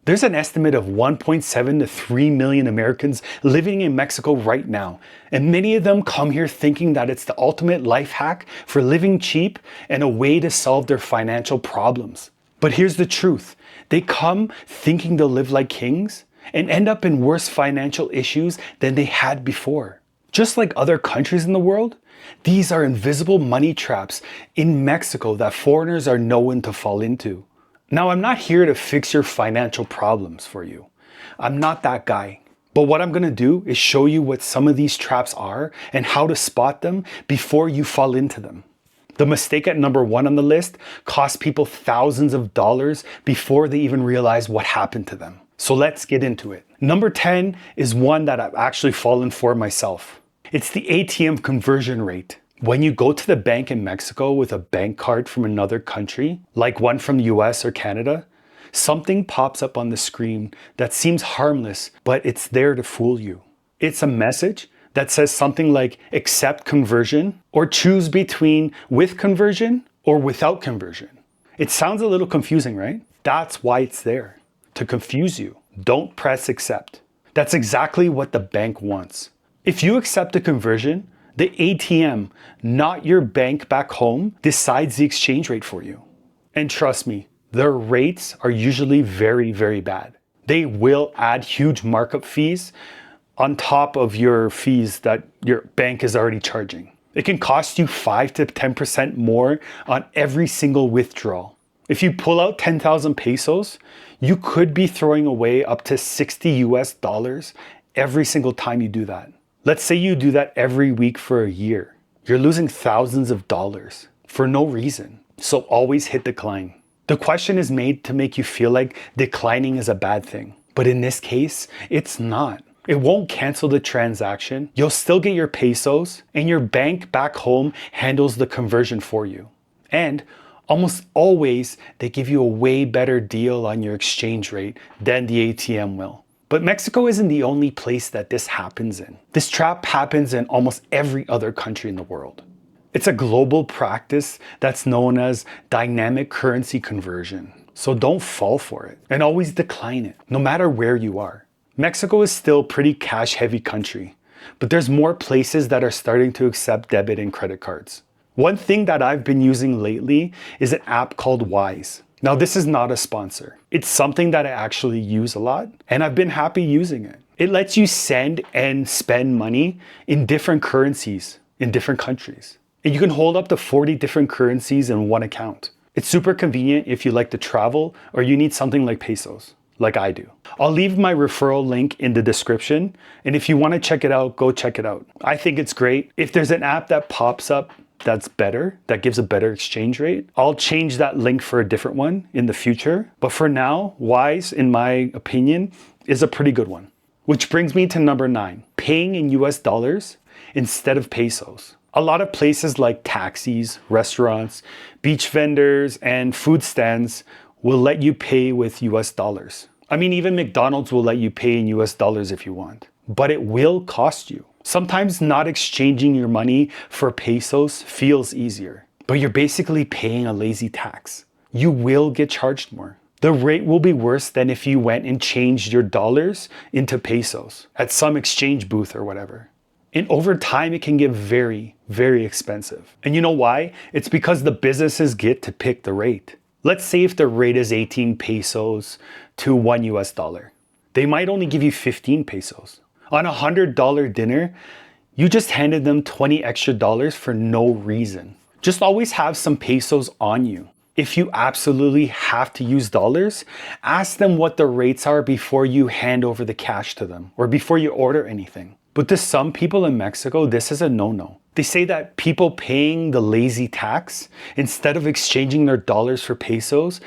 There's an estimate of 1.7 to 3 million Americans living in Mexico right now, and many of them come here thinking that it's the ultimate life hack for living cheap and a way to solve their financial problems. But here's the truth. They come thinking they'll live like kings and end up in worse financial issues than they had before. Just like other countries in the world, these are invisible money traps in Mexico that foreigners are known to fall into. Now, I'm not here to fix your financial problems for you. I'm not that guy. But what I'm going to do is show you what some of these traps are and how to spot them before you fall into them. The mistake at number 1 on the list cost people thousands of dollars before they even realize what happened to them. So let's get into it. Number 10 is one that I've actually fallen for myself. It's the ATM conversion rate. When you go to the bank in Mexico with a bank card from another country, like one from the US or Canada, something pops up on the screen that seems harmless, but it's there to fool you. It's a message that says something like accept conversion or choose between with conversion or without conversion. It sounds a little confusing, right? That's why it's there, to confuse you. Don't press accept. That's exactly what the bank wants. If you accept a conversion, the ATM, not your bank back home, decides the exchange rate for you. And trust me, their rates are usually very, very bad. They will add huge markup fees on top of your fees that your bank is already charging. It can cost you 5 to 10% more on every single withdrawal. If you pull out 10,000 pesos, you could be throwing away up to $60 every single time you do that. Let's say you do that every week for a year. You're losing thousands of dollars for no reason. So always hit decline. The question is made to make you feel like declining is a bad thing. But in this case, it's not. It won't cancel the transaction. You'll still get your pesos and your bank back home handles the conversion for you. And almost always, they give you a way better deal on your exchange rate than the ATM will. But Mexico isn't the only place that this happens in. This trap happens in almost every other country in the world. It's a global practice that's known as dynamic currency conversion. So don't fall for it and always decline it, no matter where you are. Mexico is still a pretty cash-heavy country, but there's more places that are starting to accept debit and credit cards. One thing that I've been using lately is an app called Wise. Now, this is not a sponsor. It's something that I actually use a lot, and I've been happy using it. It lets you send and spend money in different currencies in different countries. And you can hold up to 40 different currencies in one account. It's super convenient if you like to travel or you need something like pesos, like I do. I'll leave my referral link in the description, and if you want to check it out, go check it out. I think it's great. If there's an app that pops up that's better, that gives a better exchange rate, I'll change that link for a different one in the future. But for now, Wise, in my opinion, is a pretty good one. Which brings me to number 9, paying in US dollars instead of pesos. A lot of places like taxis, restaurants, beach vendors, and food stands will let you pay with US dollars. I mean, even McDonald's will let you pay in US dollars if you want, but it will cost you. Sometimes not exchanging your money for pesos feels easier, but you're basically paying a lazy tax. You will get charged more. The rate will be worse than if you went and changed your dollars into pesos at some exchange booth or whatever. And over time, it can get very, very expensive. And you know why? It's because the businesses get to pick the rate. Let's say if the rate is 18 pesos to $1 US. They might only give you 15 pesos. On a $100 dinner, you just handed them 20 extra dollars for no reason. Just always have some pesos on you. If you absolutely have to use dollars, ask them what the rates are before you hand over the cash to them or before you order anything. But to some people in Mexico, this is a no-no. They say that people paying the lazy tax instead of exchanging their dollars for pesos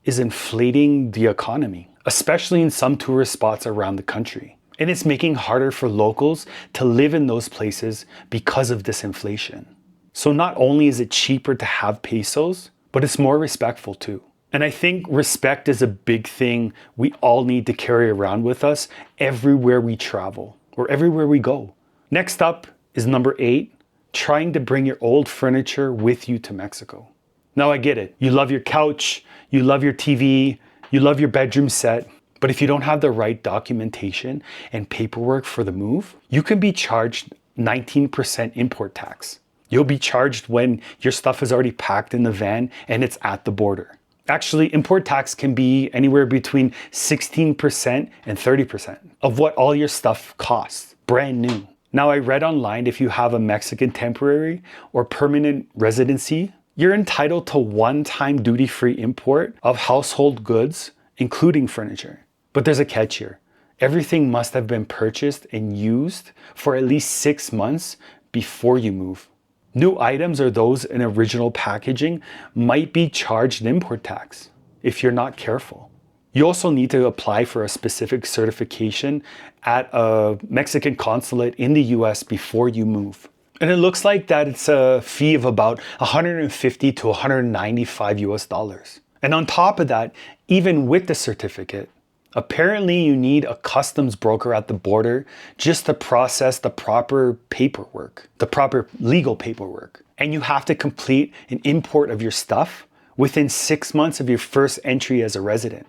is inflating the economy, especially in some tourist spots around the country. And it's making it harder for locals to live in those places because of this inflation. So not only is it cheaper to have pesos, but it's more respectful too. And I think respect is a big thing we all need to carry around with us everywhere we travel or everywhere we go. Next up is number 8, trying to bring your old furniture with you to Mexico. Now I get it. You love your couch, you love your TV, you love your bedroom set, But if you don't have the right documentation and paperwork for the move, you can be charged 19% import tax. You'll be charged when your stuff is already packed in the van and it's at the border. Actually, import tax can be anywhere between 16% and 30% of what all your stuff costs, brand new. Now, I read online if you have a Mexican temporary or permanent residency, you're entitled to one-time duty-free import of household goods, including furniture. But there's a catch here. Everything must have been purchased and used for at least 6 months before you move. New items or those in original packaging might be charged import tax if you're not careful. You also need to apply for a specific certification at a Mexican consulate in the US before you move. And it looks like that it's a fee of about 150 to 195 US dollars. And on top of that, even with the certificate, apparently you need a customs broker at the border just to process the proper paperwork, the proper legal paperwork. And you have to complete an import of your stuff within 6 months of your first entry as a resident.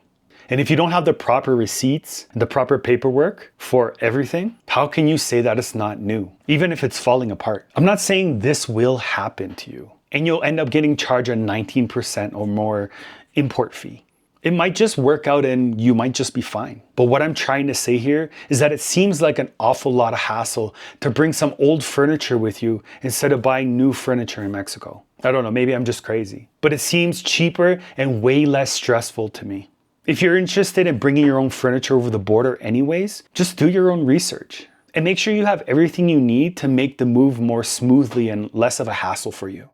And if you don't have the proper receipts, the proper paperwork for everything, how can you say that it's not new, even if it's falling apart? I'm not saying this will happen to you, and you'll end up getting charged a 19% or more import fee. It might just work out and you might just be fine. But what I'm trying to say here is that it seems like an awful lot of hassle to bring some old furniture with you instead of buying new furniture in Mexico. I don't know, maybe I'm just crazy. But it seems cheaper and way less stressful to me. If you're interested in bringing your own furniture over the border anyways, just do your own research and make sure you have everything you need to make the move more smoothly and less of a hassle for you.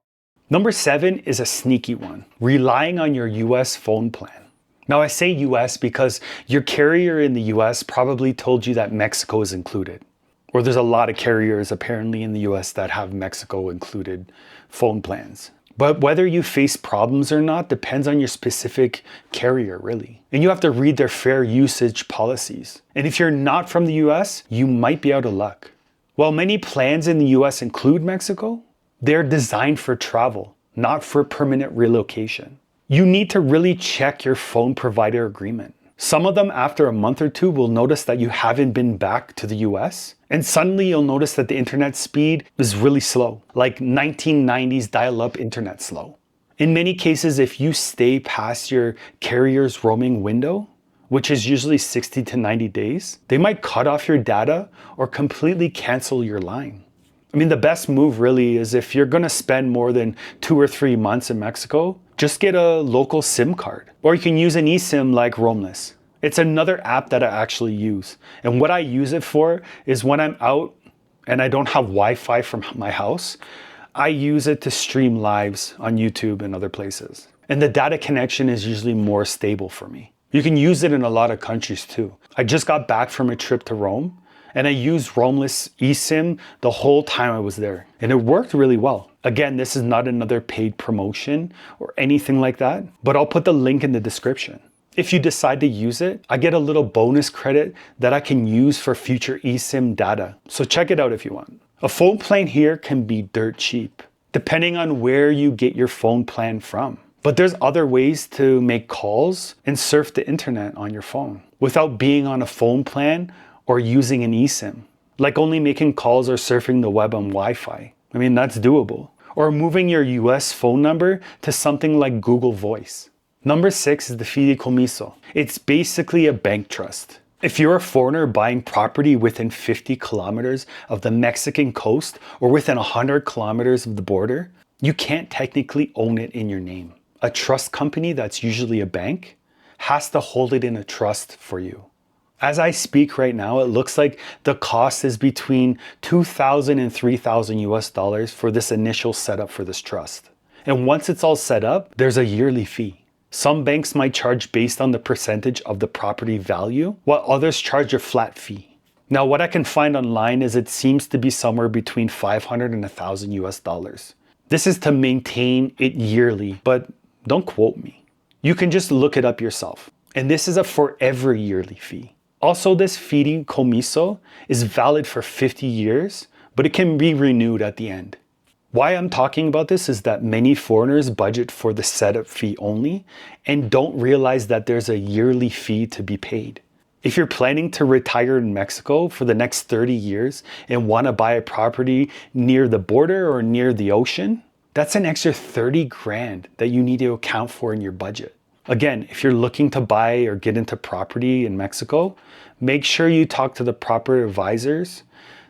Number 7 is a sneaky one, relying on your US phone plan. Now I say US because your carrier in the US probably told you that Mexico is included. Or there's a lot of carriers apparently in the US that have Mexico included phone plans. But whether you face problems or not depends on your specific carrier, really. And you have to read their fair usage policies. And if you're not from the US, you might be out of luck. While many plans in the US include Mexico, they're designed for travel, not for permanent relocation. You need to really check your phone provider agreement. Some of them, after a month or two, will notice that you haven't been back to the US, and suddenly you'll notice that the internet speed is really slow, like 1990s dial-up internet slow. In many cases, if you stay past your carrier's roaming window, which is usually 60 to 90 days, they might cut off your data or completely cancel your line. I mean, the best move really is if you're gonna spend more than 2 or 3 months in Mexico, just get a local SIM card. Or you can use an eSIM like Roamless. It's another app that I actually use. And what I use it for is when I'm out and I don't have Wi-Fi from my house, I use it to stream lives on YouTube and other places. And the data connection is usually more stable for me. You can use it in a lot of countries too. I just got back from a trip to Rome and I used Roamless eSIM the whole time I was there. And it worked really well. Again, this is not another paid promotion or anything like that, but I'll put the link in the description. If you decide to use it, I get a little bonus credit that I can use for future eSIM data. So check it out if you want. A phone plan here can be dirt cheap, depending on where you get your phone plan from. But there's other ways to make calls and surf the internet on your phone without being on a phone plan or using an eSIM. Like only making calls or surfing the web on Wi-Fi. I mean, that's doable. Or moving your US phone number to something like Google Voice. Number 6 is the Fideicomiso. It's basically a bank trust. If you're a foreigner buying property within 50 kilometers of the Mexican coast or within 100 kilometers of the border, you can't technically own it in your name. A trust company, that's usually a bank, has to hold it in a trust for you. As I speak right now, it looks like the cost is between $2,000 and $3,000 US dollars for this initial setup for this trust. And once it's all set up, there's a yearly fee. Some banks might charge based on the percentage of the property value, while others charge a flat fee. Now, what I can find online is it seems to be somewhere between $500 and $1,000 US dollars. This is to maintain it yearly, but don't quote me. You can just look it up yourself. And this is a forever yearly fee. Also, this Fideicomiso is valid for 50 years, but it can be renewed at the end. Why I'm talking about this is that many foreigners budget for the setup fee only and don't realize that there's a yearly fee to be paid. If you're planning to retire in Mexico for the next 30 years and want to buy a property near the border or near the ocean, that's an extra 30 grand that you need to account for in your budget. Again, if you're looking to buy or get into property in Mexico, make sure you talk to the proper advisors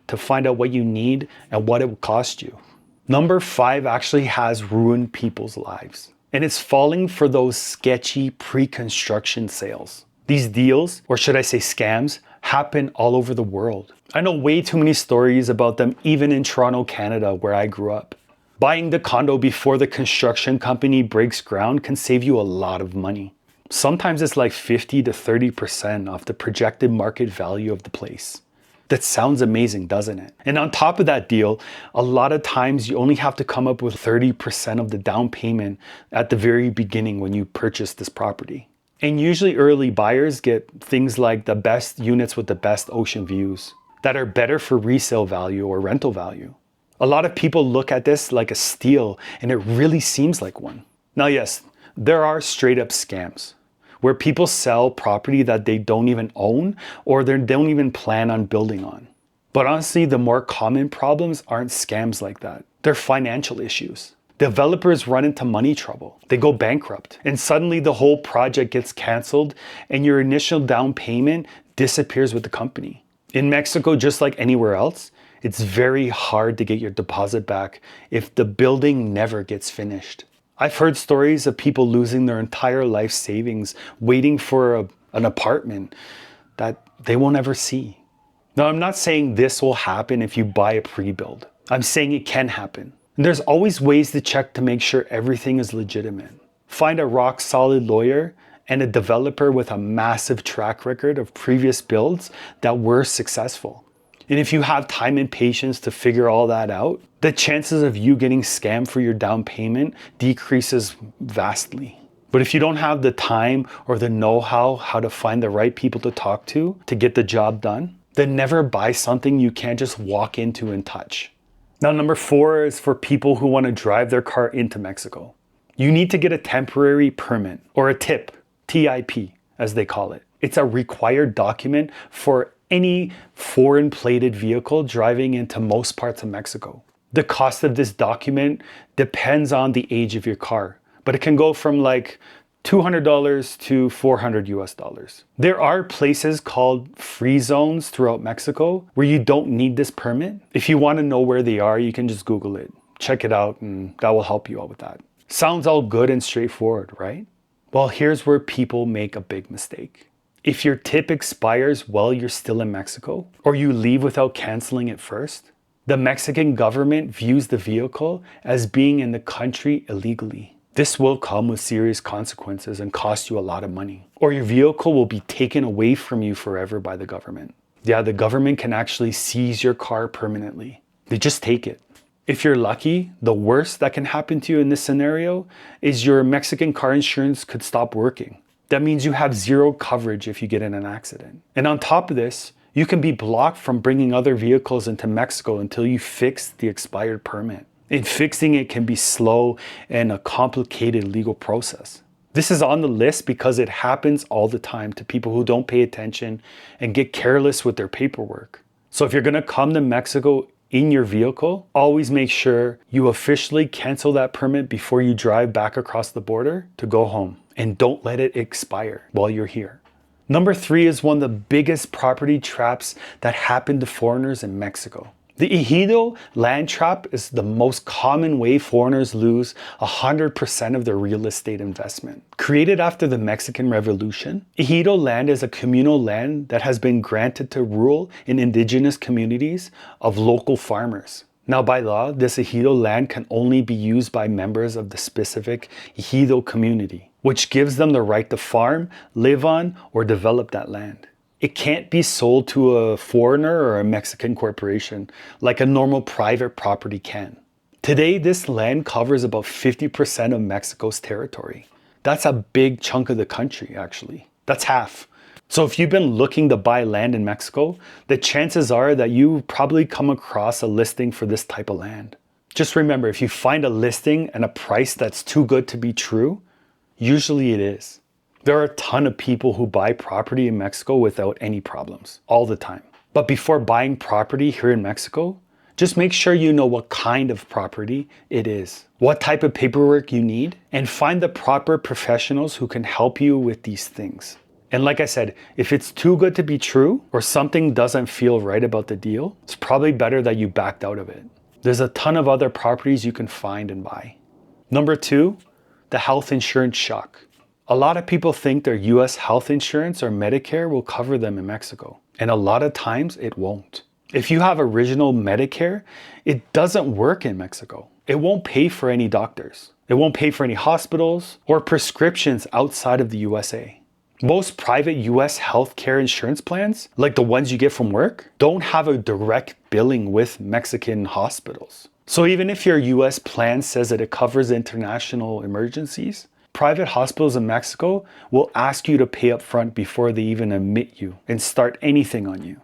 to find out what you need and what it will cost you. Number 5 actually has ruined people's lives, and it's falling for those sketchy pre-construction sales. These deals, or should I say scams, happen all over the world. I know way too many stories about them even in Toronto, Canada, where I grew up. Buying the condo before the construction company breaks ground can save you a lot of money. Sometimes it's like 50 to 30% off the projected market value of the place. That sounds amazing, doesn't it? And on top of that deal, a lot of times you only have to come up with 30% of the down payment at the very beginning when you purchase this property. And usually early buyers get things like the best units with the best ocean views that are better for resale value or rental value. A lot of people look at this like a steal, and it really seems like one. Now, yes, there are straight up scams where people sell property that they don't even own or they don't even plan on building on. But honestly, the more common problems aren't scams like that. They're financial issues. Developers run into money trouble. They go bankrupt, and suddenly the whole project gets canceled and your initial down payment disappears with the company. In Mexico, just like anywhere else, it's very hard to get your deposit back if the building never gets finished. I've heard stories of people losing their entire life savings waiting for an apartment that they won't ever see. Now, I'm not saying this will happen if you buy a pre-build. I'm saying it can happen. And there's always ways to check to make sure everything is legitimate. Find a rock-solid lawyer and a developer with a massive track record of previous builds that were successful. And if you have time and patience to figure all that out, the chances of you getting scammed for your down payment decreases vastly. But if you don't have the time or the know-how how to find the right people to talk to get the job done, then never buy something you can't just walk into and touch. Now, number 4 is for people who want to drive their car into Mexico. You need to get a temporary permit, or a TIP, T-I-P, as they call it. It's a required document for any foreign plated vehicle driving into most parts of Mexico. The cost of this document depends on the age of your car, but it can go from like $200 to $400 US. There are places called free zones throughout Mexico where you don't need this permit. If you want to know where they are, you can just Google it, check it out, and that will help you out with that. Sounds all good and straightforward, right? Well, here's where people make a big mistake. If your tip expires while you're still in Mexico, or you leave without canceling it first, the Mexican government views the vehicle as being in the country illegally. This will come with serious consequences and cost you a lot of money. Or your vehicle will be taken away from you forever by the government. Yeah, the government can actually seize your car permanently. They just take it. If you're lucky, the worst that can happen to you in this scenario is your Mexican car insurance could stop working. That means you have zero coverage if you get in an accident. And on top of this, you can be blocked from bringing other vehicles into Mexico until you fix the expired permit. And fixing it can be slow and a complicated legal process. This is on the list because it happens all the time to people who don't pay attention and get careless with their paperwork. So if you're going to come to Mexico in your vehicle, always make sure you officially cancel that permit before you drive back across the border to go home. And don't let it expire while you're here. Number 3 is one of the biggest property traps that happen to foreigners in Mexico. The Ejido land trap is the most common way foreigners lose 100% of their real estate investment. Created after the Mexican Revolution, Ejido land is a communal land that has been granted to rural and indigenous communities of local farmers. Now, by law, this Ejido land can only be used by members of the specific Ejido community, which gives them the right to farm, live on, or develop that land. It can't be sold to a foreigner or a Mexican corporation like a normal private property can. Today, this land covers about 50% of Mexico's territory. That's a big chunk of the country, actually. That's half. So if you've been looking to buy land in Mexico, the chances are that you probably come across a listing for this type of land. Just remember, if you find a listing and a price that's too good to be true, usually it is. There are a ton of people who buy property in Mexico without any problems, all the time. But before buying property here in Mexico, just make sure you know what kind of property it is, what type of paperwork you need, and find the proper professionals who can help you with these things. And like I said, if it's too good to be true or something doesn't feel right about the deal, it's probably better that you backed out of it. There's a ton of other properties you can find and buy. Number 2, the health insurance shock. A lot of people think their US health insurance or Medicare will cover them in Mexico, and a lot of times it won't. If you have original Medicare, it doesn't work in Mexico. It won't pay for any doctors. It won't pay for any hospitals or prescriptions outside of the USA. Most private US healthcare insurance plans, like the ones you get from work, don't have a direct billing with Mexican hospitals. So even if your US plan says that it covers international emergencies, private hospitals in Mexico will ask you to pay up front before they even admit you and start anything on you.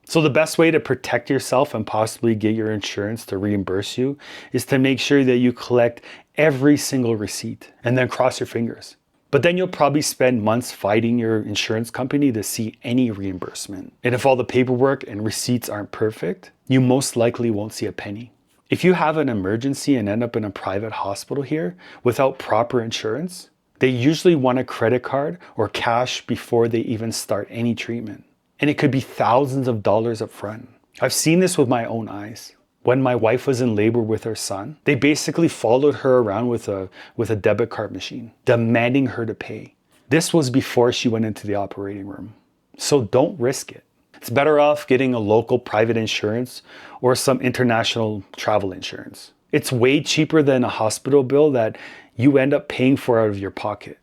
So the best way to protect yourself and possibly get your insurance to reimburse you is to make sure that you collect every single receipt and then cross your fingers. But then you'll probably spend months fighting your insurance company to see any reimbursement. And if all the paperwork and receipts aren't perfect, you most likely won't see a penny. If you have an emergency and end up in a private hospital here without proper insurance, they usually want a credit card or cash before they even start any treatment. And it could be thousands of dollars up front. I've seen this with my own eyes. When my wife was in labor with her son, they basically followed her around with a debit card machine, demanding her to pay. This was before she went into the operating room. So don't risk it. It's better off getting a local private insurance or some international travel insurance. It's way cheaper than a hospital bill that you end up paying for out of your pocket.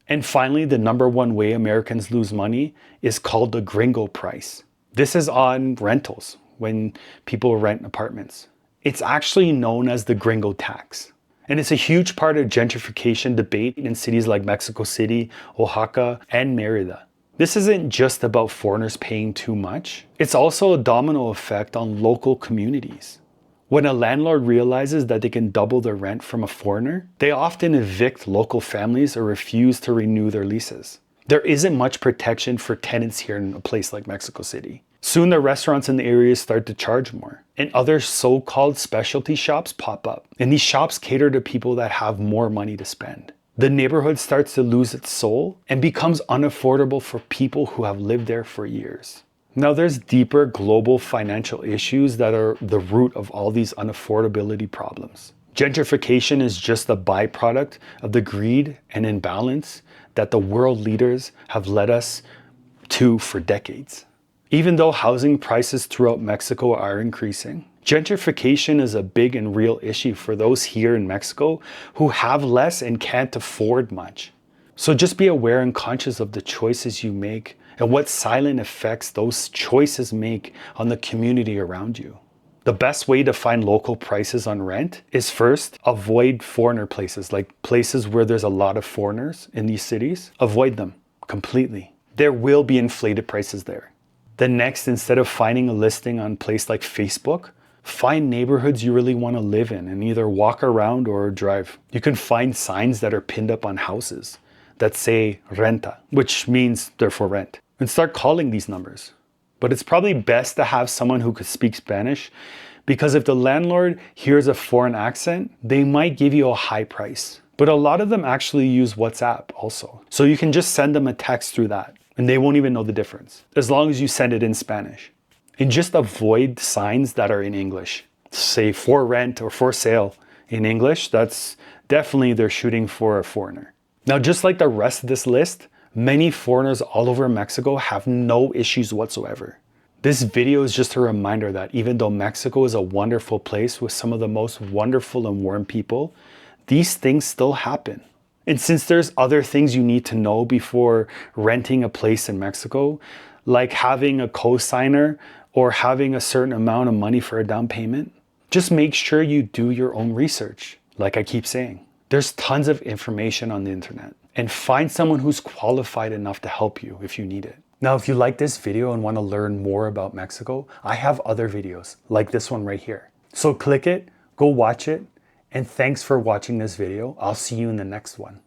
And finally, the number one way Americans lose money is called the Gringo Price. This is on rentals when people rent apartments. It's actually known as the Gringo tax. And it's a huge part of gentrification debate in cities like Mexico City, Oaxaca, and Merida. This isn't just about foreigners paying too much. It's also a domino effect on local communities. When a landlord realizes that they can double their rent from a foreigner, they often evict local families or refuse to renew their leases. There isn't much protection for tenants here in a place like Mexico City. Soon the restaurants in the area start to charge more, and other so-called specialty shops pop up. And these shops cater to people that have more money to spend. The neighborhood starts to lose its soul and becomes unaffordable for people who have lived there for years. Now there's deeper global financial issues that are the root of all these unaffordability problems. Gentrification is just a byproduct of the greed and imbalance that the world leaders have led us to for decades. Even though housing prices throughout Mexico are increasing, gentrification is a big and real issue for those here in Mexico who have less and can't afford much. So just be aware and conscious of the choices you make and what silent effects those choices make on the community around you. The best way to find local prices on rent is first, avoid foreigner places, like places where there's a lot of foreigners in these cities. Avoid them completely. There will be inflated prices there. Then next, instead of finding a listing on a place like Facebook, find neighborhoods you really want to live in and either walk around or drive. You can find signs that are pinned up on houses that say renta, which means they're for rent, and start calling these numbers. But it's probably best to have someone who could speak Spanish, because if the landlord hears a foreign accent, they might give you a high price. But a lot of them actually use WhatsApp also. So you can just send them a text through that and they won't even know the difference, as long as you send it in Spanish. And just avoid signs that are in English. Say for rent or for sale in English, that's definitely they're shooting for a foreigner. Now, just like the rest of this list, many foreigners all over Mexico have no issues whatsoever. This video is just a reminder that even though Mexico is a wonderful place with some of the most wonderful and warm people, these things still happen. And since there's other things you need to know before renting a place in Mexico, like having a co-signer or having a certain amount of money for a down payment, just make sure you do your own research. Like I keep saying, there's tons of information on the internet, and find someone who's qualified enough to help you if you need it. Now, if you like this video and want to learn more about Mexico, I have other videos like this one right here. So click it, go watch it, and thanks for watching this video. I'll see you in the next one.